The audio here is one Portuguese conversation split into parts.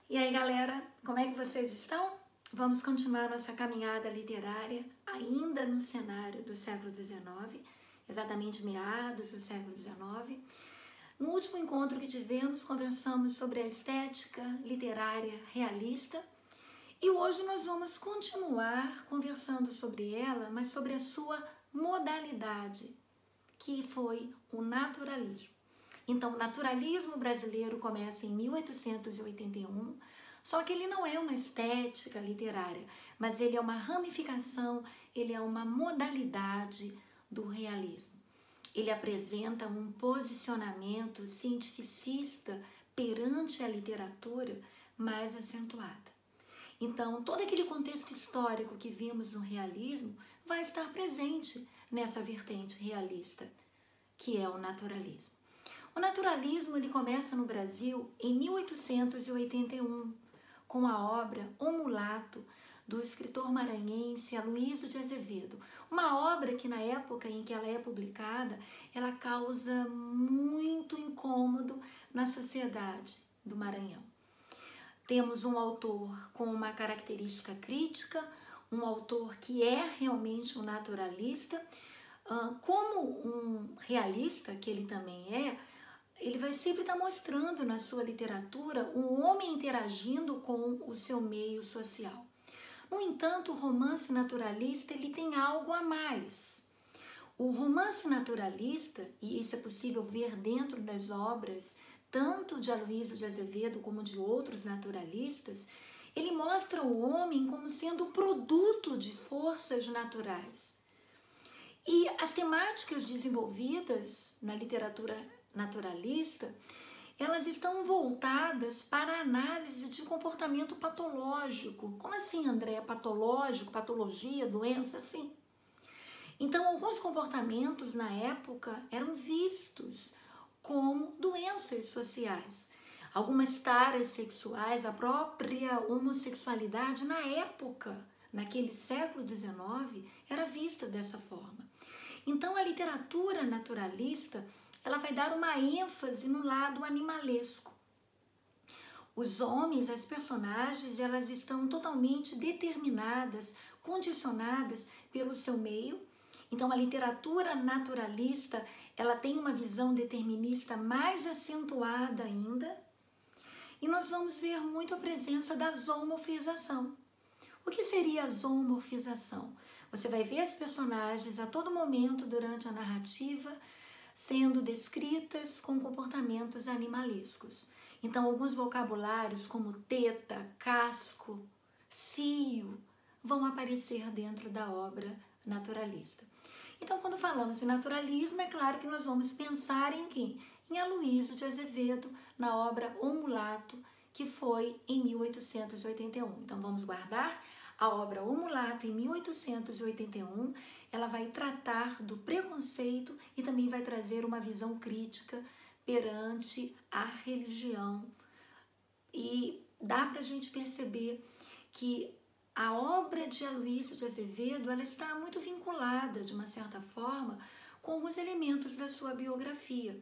E aí, galera, como é que vocês estão? Vamos continuar nossa caminhada literária ainda no cenário do século XIX, exatamente meados do século XIX. No último encontro que tivemos, conversamos sobre a estética literária realista e hoje nós vamos continuar conversando sobre ela, mas sobre a sua modalidade, que foi o naturalismo. Então, o naturalismo brasileiro começa em 1881, só que ele não é uma estética literária, mas ele é uma ramificação, ele é uma modalidade do realismo. Ele apresenta um posicionamento cientificista perante a literatura mais acentuado. Então, todo aquele contexto histórico que vimos no realismo vai estar presente nessa vertente realista, que é o naturalismo. O naturalismo ele começa no Brasil em 1881, com a obra O Mulato, do escritor maranhense Aloysio de Azevedo. Uma obra que na época em que ela é publicada, ela causa muito incômodo na sociedade do Maranhão. Temos um autor com uma característica crítica, um autor que é realmente um naturalista, como um realista, que ele também é, ele vai sempre estar mostrando na sua literatura um homem interagindo com o seu meio social. No entanto, o romance naturalista ele tem algo a mais. O romance naturalista, e isso é possível ver dentro das obras tanto de Aloysio de Azevedo como de outros naturalistas, ele mostra o homem como sendo produto de forças naturais. E as temáticas desenvolvidas na literatura naturalista, elas estão voltadas para a análise de comportamento patológico. Como assim, André? Patológico, patologia, doença? Sim. Então, alguns comportamentos na época eram vistos como doenças sociais. Algumas taras sexuais, a própria homossexualidade na época, naquele século XIX, era vista dessa forma. Então, a literatura naturalista ela vai dar uma ênfase no lado animalesco. Os homens, as personagens, elas estão totalmente determinadas, condicionadas pelo seu meio. Então, a literatura naturalista, ela tem uma visão determinista mais acentuada ainda. E nós vamos ver muito a presença da zoomorfização. O que seria a zoomorfização? Você vai ver as personagens a todo momento durante a narrativa sendo descritas com comportamentos animalescos. Então, alguns vocabulários como teta, casco, cio, vão aparecer dentro da obra naturalista. Então, quando falamos em naturalismo, é claro que nós vamos pensar em quem? Em Aloysio de Azevedo, na obra O Mulato, que foi em 1881. Então, vamos guardar a obra O Mulato, em 1881, ela vai tratar do preconceito e também vai trazer uma visão crítica perante a religião. E dá para a gente perceber que a obra de Aloysio de Azevedo ela está muito vinculada, de uma certa forma, com alguns elementos da sua biografia.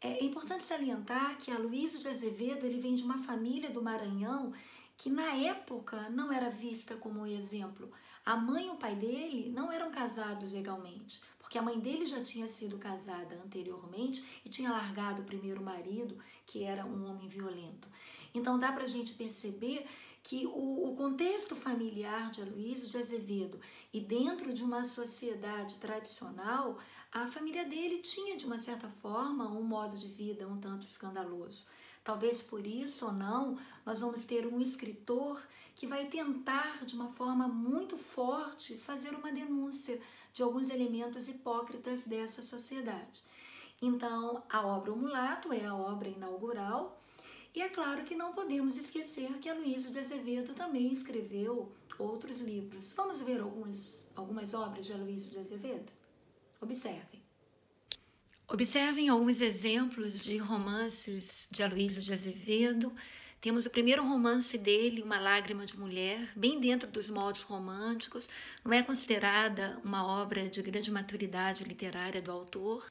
É importante salientar que Aloysio de Azevedo ele vem de uma família do Maranhão que na época não era vista como exemplo. A mãe e o pai dele não eram casados legalmente, porque a mãe dele já tinha sido casada anteriormente e tinha largado o primeiro marido, que era um homem violento. Então dá pra gente perceber que o contexto familiar de Aloysio de Azevedo e dentro de uma sociedade tradicional, a família dele tinha de uma certa forma um modo de vida um tanto escandaloso. Talvez por isso ou não, nós vamos ter um escritor que vai tentar de uma forma muito forte fazer uma denúncia de alguns elementos hipócritas dessa sociedade. Então, a obra O Mulato é a obra inaugural. E é claro que não podemos esquecer que Aloysio de Azevedo também escreveu outros livros. Vamos ver algumas obras de Aloysio de Azevedo? Observem. Observem alguns exemplos de romances de Aloysio de Azevedo. Temos o primeiro romance dele, Uma Lágrima de Mulher, bem dentro dos moldes românticos. Não é considerada uma obra de grande maturidade literária do autor.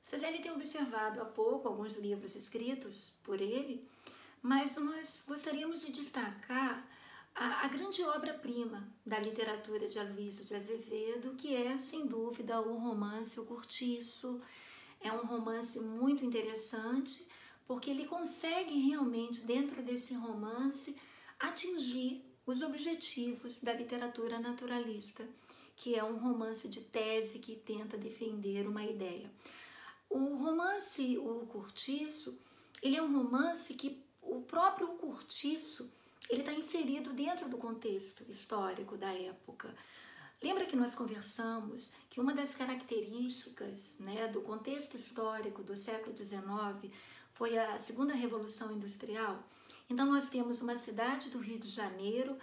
Vocês devem ter observado há pouco alguns livros escritos por ele, mas nós gostaríamos de destacar a grande obra-prima da literatura de Aloysio de Azevedo, que é, sem dúvida, o romance O Cortiço. É um romance muito interessante, porque ele consegue realmente, dentro desse romance, atingir os objetivos da literatura naturalista, que é um romance de tese que tenta defender uma ideia. O romance O Cortiço, ele é um romance que o próprio Cortiço, ele está inserido dentro do contexto histórico da época. Lembra que nós conversamos que uma das características, né, do contexto histórico do século XIX foi a segunda Revolução Industrial? Então nós temos uma cidade do Rio de Janeiro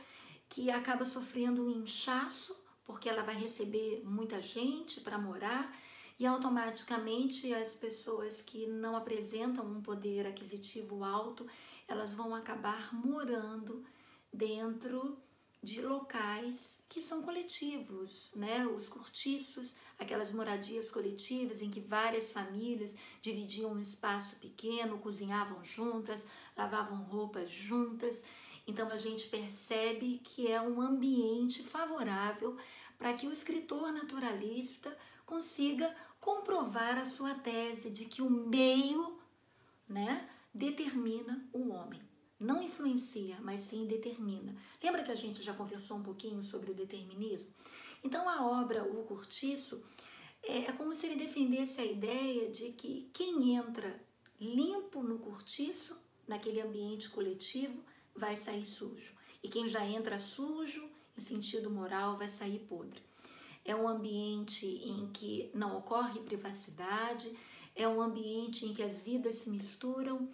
que acaba sofrendo um inchaço, porque ela vai receber muita gente para morar, e automaticamente as pessoas que não apresentam um poder aquisitivo alto, elas vão acabar morando dentro de locais que são coletivos, né? Os cortiços, aquelas moradias coletivas em que várias famílias dividiam um espaço pequeno, cozinhavam juntas, lavavam roupas juntas. Então a gente percebe que é um ambiente favorável para que o escritor naturalista consiga comprovar a sua tese de que o meio, né, determina o homem. Não influencia, mas sim determina. Lembra que a gente já conversou um pouquinho sobre o determinismo? Então a obra O Cortiço é como se ele defendesse a ideia de que quem entra limpo no cortiço, naquele ambiente coletivo, vai sair sujo. E quem já entra sujo, em sentido moral, vai sair podre. É um ambiente em que não ocorre privacidade, é um ambiente em que as vidas se misturam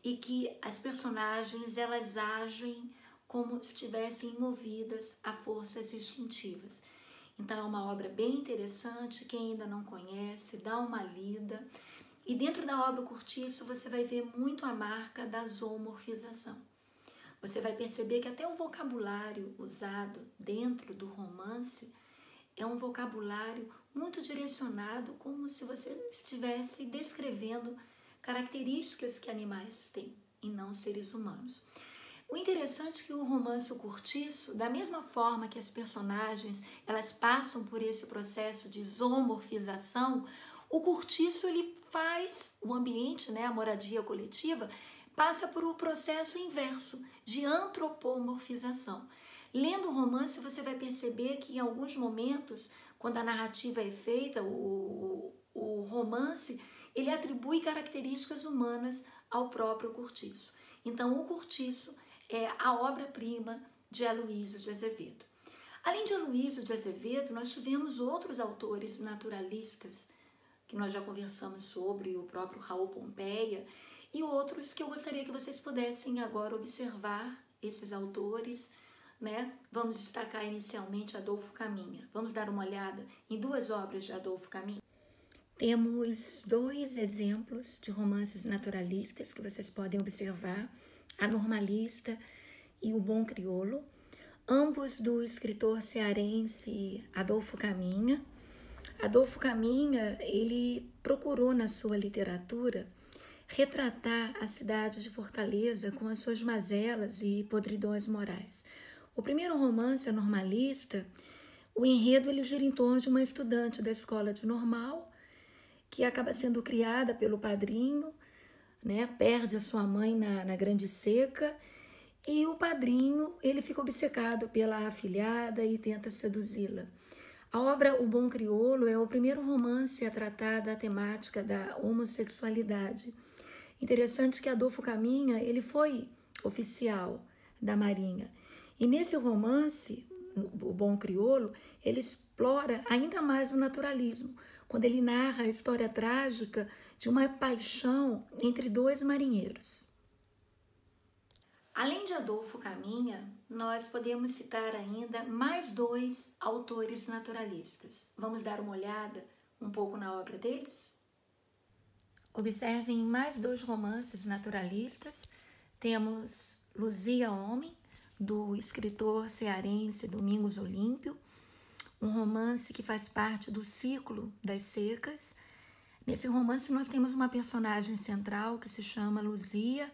e que as personagens elas agem como se estivessem movidas a forças instintivas. Então é uma obra bem interessante, quem ainda não conhece, dá uma lida. E dentro da obra O Cortiço você vai ver muito a marca da zoomorfização. Você vai perceber que até o vocabulário usado dentro do romance é um vocabulário muito direcionado, como se você estivesse descrevendo características que animais têm e não seres humanos. O interessante é que o romance O Cortiço, da mesma forma que as personagens elas passam por esse processo de zoomorfização, o cortiço ele faz o ambiente, né, a moradia coletiva, passa por um processo inverso de antropomorfização. Lendo o romance, você vai perceber que em alguns momentos, quando a narrativa é feita, o romance, ele atribui características humanas ao próprio cortiço. Então, O Cortiço é a obra-prima de Aloysio de Azevedo. Além de Aloysio de Azevedo, nós tivemos outros autores naturalistas, que nós já conversamos sobre, o próprio Raul Pompeia, e outros que eu gostaria que vocês pudessem agora observar esses autores, né? Vamos destacar inicialmente Adolfo Caminha. Vamos dar uma olhada em duas obras de Adolfo Caminha? Temos dois exemplos de romances naturalistas que vocês podem observar, A Normalista e O Bom Crioulo, ambos do escritor cearense Adolfo Caminha. Adolfo Caminha, ele procurou na sua literatura retratar a cidade de Fortaleza com as suas mazelas e podridões morais. O primeiro romance, A Normalista, o enredo ele gira em torno de uma estudante da escola de normal que acaba sendo criada pelo padrinho, né? Perde a sua mãe na Grande Seca e o padrinho ele fica obcecado pela afilhada e tenta seduzi-la. A obra O Bom Crioulo é o primeiro romance a tratar da temática da homossexualidade. Interessante que Adolfo Caminha ele foi oficial da Marinha. E nesse romance, O Bom Crioulo, ele explora ainda mais o naturalismo, quando ele narra a história trágica de uma paixão entre dois marinheiros. Além de Adolfo Caminha, nós podemos citar ainda mais dois autores naturalistas. Vamos dar uma olhada um pouco na obra deles? Observem mais dois romances naturalistas. Temos Luzia Homem, do escritor cearense Domingos Olímpio, um romance que faz parte do ciclo das secas. Nesse romance nós temos uma personagem central que se chama Luzia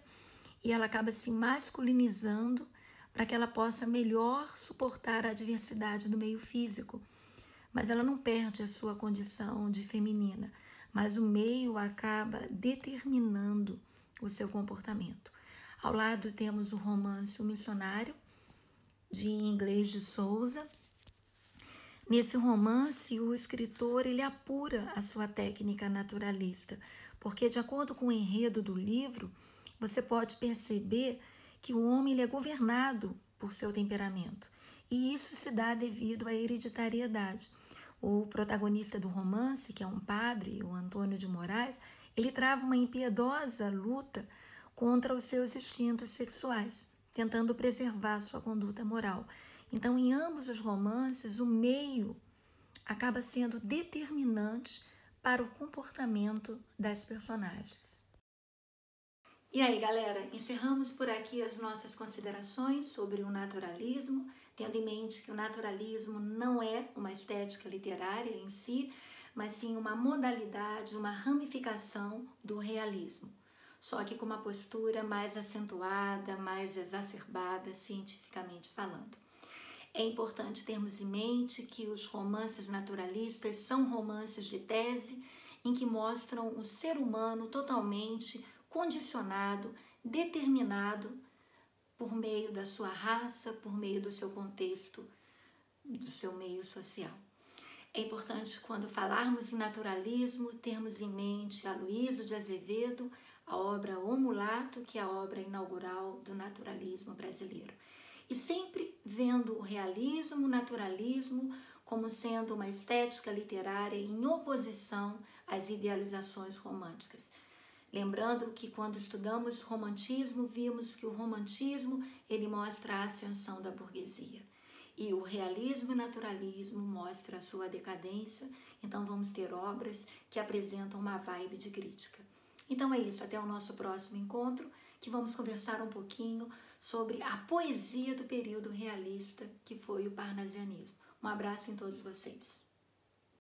e ela acaba se masculinizando para que ela possa melhor suportar a adversidade do meio físico. Mas ela não perde a sua condição de feminina, mas o meio acaba determinando o seu comportamento. Ao lado temos o romance O Missionário, de Inglês de Souza. Nesse romance, o escritor ele apura a sua técnica naturalista, porque de acordo com o enredo do livro, você pode perceber que o homem ele é governado por seu temperamento, e isso se dá devido à hereditariedade. O protagonista do romance, que é um padre, o Antônio de Moraes, ele trava uma impiedosa luta contra os seus instintos sexuais, tentando preservar sua conduta moral. Então, em ambos os romances, o meio acaba sendo determinante para o comportamento das personagens. E aí, galera, encerramos por aqui as nossas considerações sobre o naturalismo, tendo em mente que o naturalismo não é uma estética literária em si, mas sim uma modalidade, uma ramificação do realismo, só que com uma postura mais acentuada, mais exacerbada, cientificamente falando. É importante termos em mente que os romances naturalistas são romances de tese em que mostram o ser humano totalmente condicionado, determinado por meio da sua raça, por meio do seu contexto, do seu meio social. É importante, quando falarmos em naturalismo, termos em mente Aloysio de Azevedo, a obra O Mulato, que é a obra inaugural do naturalismo brasileiro. E sempre vendo o realismo, o naturalismo, como sendo uma estética literária em oposição às idealizações românticas. Lembrando que quando estudamos romantismo, vimos que o romantismo ele mostra a ascensão da burguesia. E o realismo e naturalismo mostra a sua decadência, então vamos ter obras que apresentam uma vibe de crítica. Então é isso, até o nosso próximo encontro, que vamos conversar um pouquinho sobre a poesia do período realista, que foi o parnasianismo. Um abraço em todos vocês.